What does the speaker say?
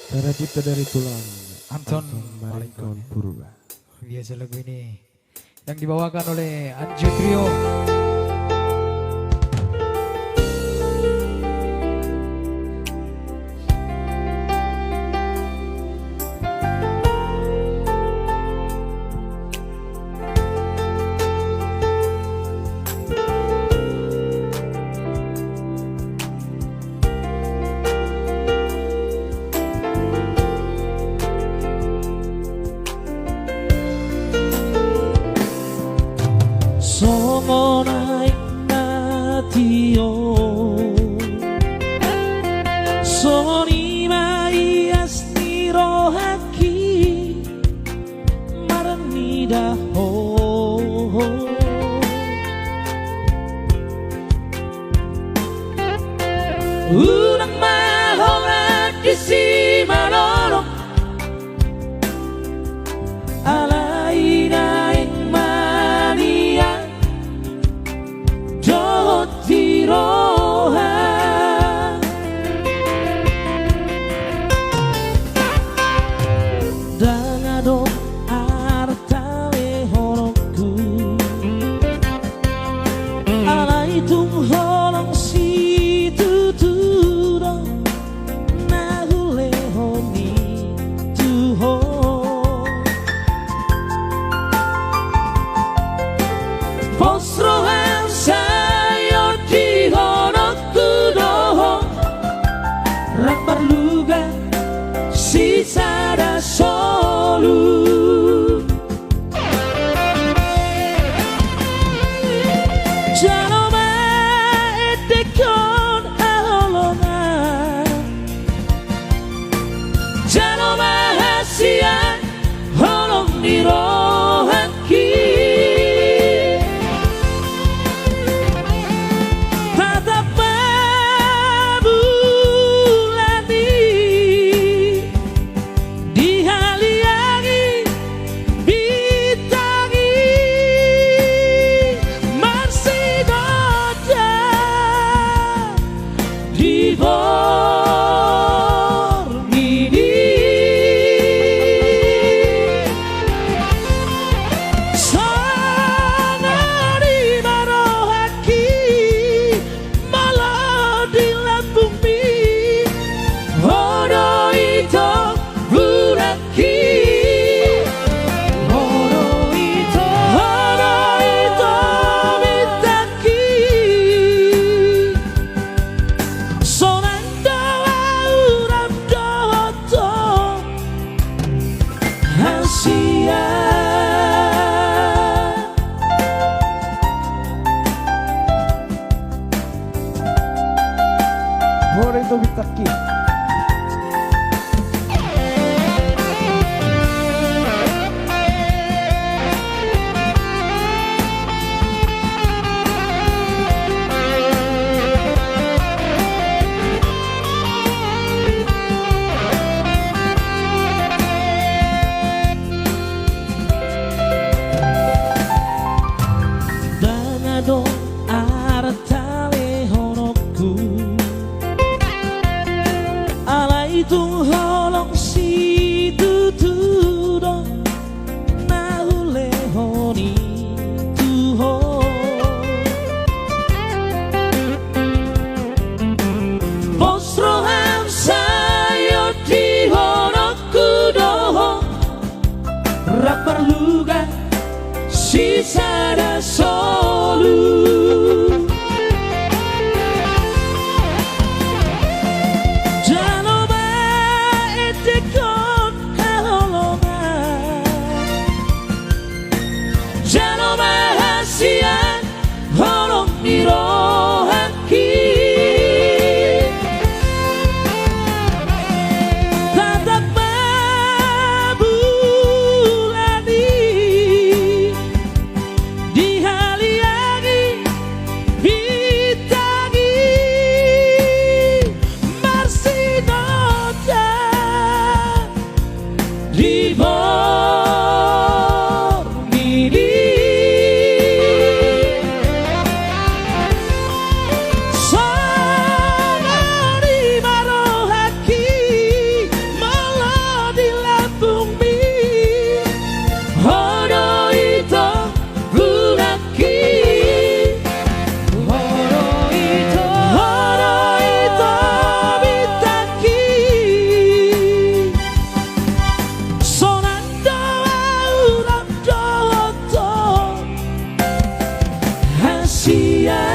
Tercipta dari tulang Anton Maringkon Purba. Biasa lagu ini yang dibawakan oleh Anju Trio. Songo naik natio Songo nima iasti rohaki Marani daho Unang mahongat isi malolong Alay naik mania Tiroha Dangado artale horoku Alai tung holong si tuturo Nahule honi tuho Posrohan sayo di honokku doho Rapar luga si sada solu Janoma etekon aholona Janoma hasian holong nirohaki Hore to bitaki. Dangado artale horoku Alai tung holong si tuturo Nahule honi tuho Posrohan sayo di honokku doho Rapar luga si sada solu Janoma etekon aholona Janoma hasian holong nirohaki Tatap mabulani Dihaliangi bitagi Marsinota di Bormidi Sonari marohaki Italia